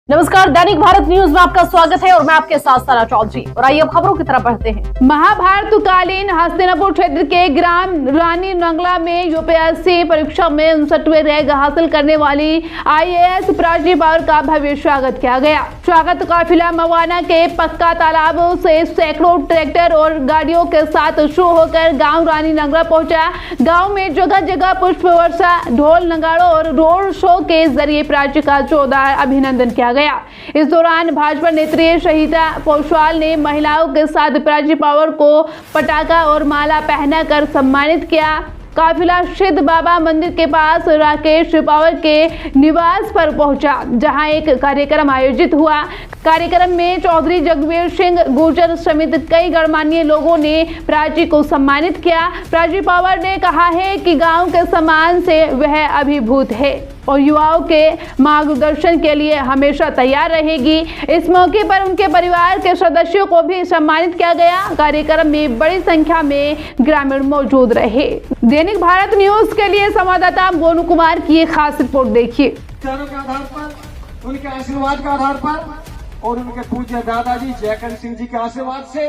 नमस्कार, दैनिक भारत न्यूज में आपका स्वागत है और मैं आपके साथ सारा चौधरी। और आइए अब खबरों की तरफ बढ़ते हैं। महाभारतकालीन हस्तिनापुर क्षेत्र के ग्राम रानी नंगला में यूपीएससी परीक्षा में 59वें रैंक हासिल करने वाली आईएएस प्राची पावर का भव्य स्वागत किया गया। स्वागत काफिला मवाना के पक्का तालाबों से सैकड़ों ट्रैक्टर और गाड़ियों के साथ शुरू होकर गाँव रानी नंगला पहुंचा। गाँव में जगह जगह पुष्प वर्षा, ढोल नगाड़ों और रोड शो के जरिए प्राची का जोरदार अभिनंदन किया गया। इस दौरान भाजपा नेत्री शहीदा पोशवाल ने महिलाओं के साथ प्राची पावर को पटाखा और माला पहनाकर सम्मानित किया। काफिला सिद्ध बाबा मंदिर के पास राकेश पावर के निवास पर पहुंचा, जहां एक कार्यक्रम आयोजित हुआ। कार्यक्रम में चौधरी जगवीर सिंह गुर्जर समेत कई गणमान्य लोगों ने प्राची को सम्मानित किया। प्राची पावर ने कहा है कि गांव के सम्मान से वह अभिभूत है और युवाओं के मार्गदर्शन के लिए हमेशा तैयार रहेगी। इस मौके पर उनके परिवार के सदस्यों को भी सम्मानित किया गया। कार्यक्रम में बड़ी संख्या में ग्रामीण मौजूद रहे। दैनिक भारत न्यूज के लिए संवाददाता मोनू कुमार की एक खास रिपोर्ट देखिए। विचारों के आधार पर, उनके आशीर्वाद के आधार पर और उनके पूज्य दादाजी जयकरण सिंह जी के आशीर्वाद से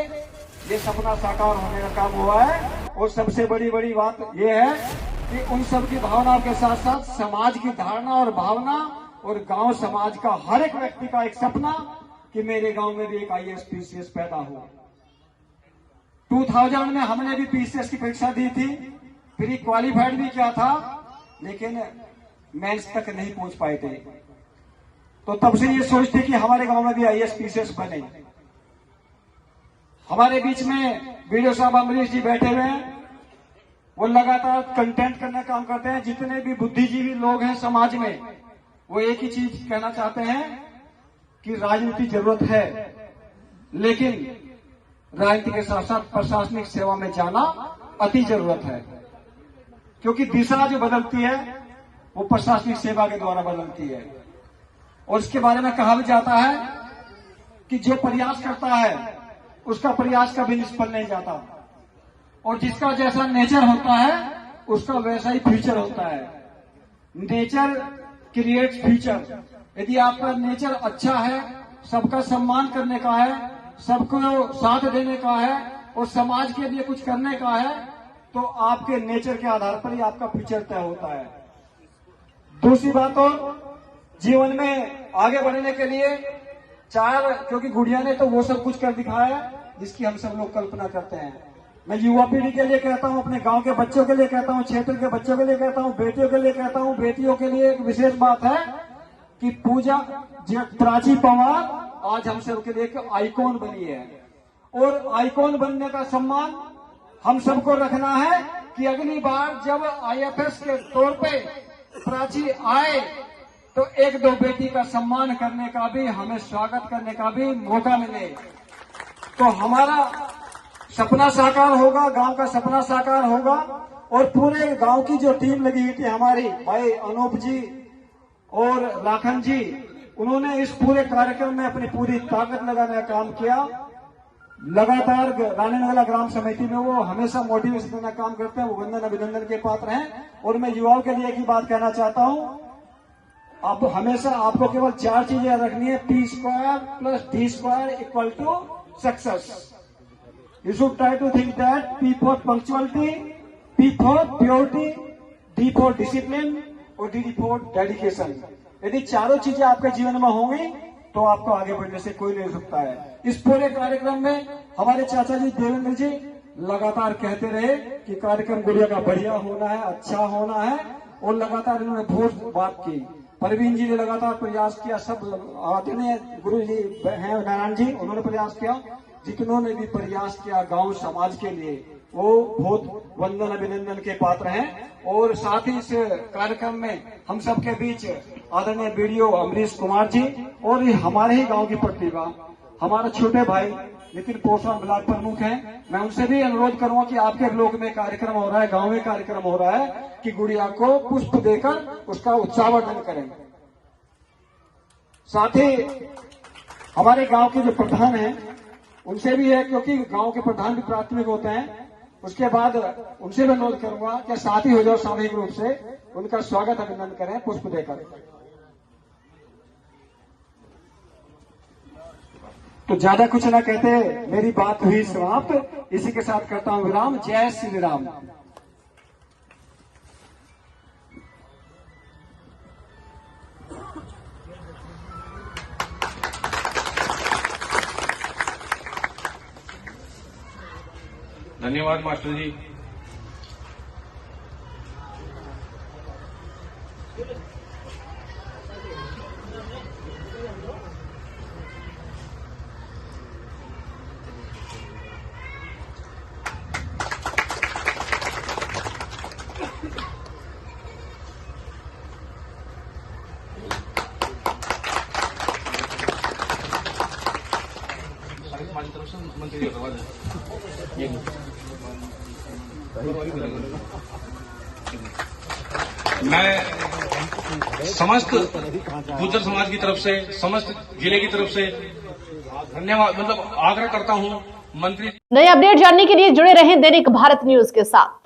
ये सपना साकार होने का काम हुआ है। और सबसे बड़ी बात ये है कि उन सब की भावनाओं के साथ साथ समाज की धारणा और भावना और गांव समाज का हर एक व्यक्ति का एक सपना कि मेरे गांव में भी एक आईएएस पीसीएस पैदा हो। 2000 में हमने भी पीसीएस की परीक्षा दी थी, प्री क्वालिफाइड भी किया था, लेकिन मेंस तक नहीं पहुंच पाए थे। तो तब से ये सोच थी कि हमारे गांव में भी आईएएस पीसीएस बने। हमारे बीच में वीडियो साहब अमरीश जी बैठे हुए हैं, वो लगातार कंटेंट करने का काम करते हैं। जितने भी बुद्धिजीवी लोग हैं समाज में, वो एक ही चीज कहना चाहते हैं कि राजनीति जरूरत है, लेकिन राजनीति के साथ साथ प्रशासनिक सेवा में जाना अति जरूरत है, क्योंकि दिशा जो बदलती है वो प्रशासनिक सेवा के द्वारा बदलती है। और इसके बारे में कहा भी जाता है कि जो प्रयास करता है उसका प्रयास कभी निष्फल नहीं जाता, और जिसका जैसा नेचर होता है उसका वैसा ही फ्यूचर होता है। Nature creates future. यदि आपका नेचर अच्छा है, सबका सम्मान करने का है, सबको साथ देने का है और समाज के लिए कुछ करने का है, तो आपके नेचर के आधार पर ही आपका फ्यूचर तय होता है। दूसरी बात, और जीवन में आगे बढ़ने के लिए क्योंकि गुड़िया ने तो वो सब कुछ कर दिखाया है जिसकी हम सब लोग कल्पना करते हैं। मैं युवा पीढ़ी के लिए कहता हूं, अपने गांव के बच्चों के लिए कहता हूं, क्षेत्र के बच्चों के लिए कहता हूं, बेटियों के लिए कहता हूं। बेटियों के लिए एक विशेष बात है कि पूजा प्राची पवार आज हम सबके लिए एक आइकॉन बनी है, और आइकॉन बनने का सम्मान हम सबको रखना है कि अगली बार जब आईएफएस के तौर पे प्राची आए तो एक दो बेटी का सम्मान करने का भी, हमें स्वागत करने का भी मौका मिले, तो हमारा सपना साकार होगा, गांव का सपना साकार होगा। और पूरे गांव की जो टीम लगी हुई थी, हमारी भाई अनूप जी और लाखन जी, उन्होंने इस पूरे कार्यक्रम में अपनी पूरी ताकत लगाने का काम किया। लगातार रानी नंगला ग्राम समिति में वो हमेशा मोटिवेशन देने का काम करते हैं, वो वंदन अभिनंदन के पात्र हैं। और मैं युवाओं के लिए एक ही बात कहना चाहता हूं, अब हमेशा आपको केवल 4 चीजें याद रखनी है। P² + D² = success. You should try to think that P for punctuality, P for purity, D for discipline और D for dedication। यदि चारों चीजें आपके जीवन में होंगी तो आपको आगे बढ़ने से कोई नहीं रुकता है। इस पूरे कार्यक्रम में हमारे चाचा जी देवेंद्र जी लगातार कहते रहे कि कार्यक्रम गुड़िया का बढ़िया होना है, अच्छा होना है, और लगातार इन्होंने बहुत बात की। परवीन जी ने लगातार प्रयास किया, सब आदरणीय गुरु जी हैं नारायण जी, उन्होंने प्रयास किया। जितनों भी प्रयास किया गांव समाज के लिए, वो बहुत वंदन अभिनंदन के पात्र हैं। और साथ ही इस कार्यक्रम में हम सबके बीच आदरणीय वीडियो अमरीश कुमार जी और हमारे ही गांव की प्रतिभा हमारे छोटे भाई नितिन पोषण ब्लॉक प्रमुख हैं। मैं उनसे भी अनुरोध करूंगा कि आपके ब्लॉक में कार्यक्रम हो रहा है, गांव में कार्यक्रम हो रहा है, कि गुड़िया को पुष्प देकर उसका उत्साहवर्धन करें। साथ ही हमारे गांव के जो प्रधान हैं उनसे भी है, क्योंकि गांव के प्रधान भी प्राथमिक होते हैं। उसके बाद उनसे भी अनुरोध करूंगा कि साथी हो जाओ, सामूहिक रूप से उनका स्वागत अभिनंदन करें पुष्प देकर। तो ज्यादा कुछ ना कहते, मेरी बात हुई समाप्त। इसी के साथ करता हूं विराम। जय श्री राम। धन्यवाद मास्टर जी। हमारी तरफ से मंत्री मैं समस्त गुर्जर समाज की तरफ से, समस्त जिले की तरफ से धन्यवाद आग्रह करता हूं मंत्री। नई अपडेट जानने के लिए जुड़े रहें दैनिक भारत न्यूज के साथ।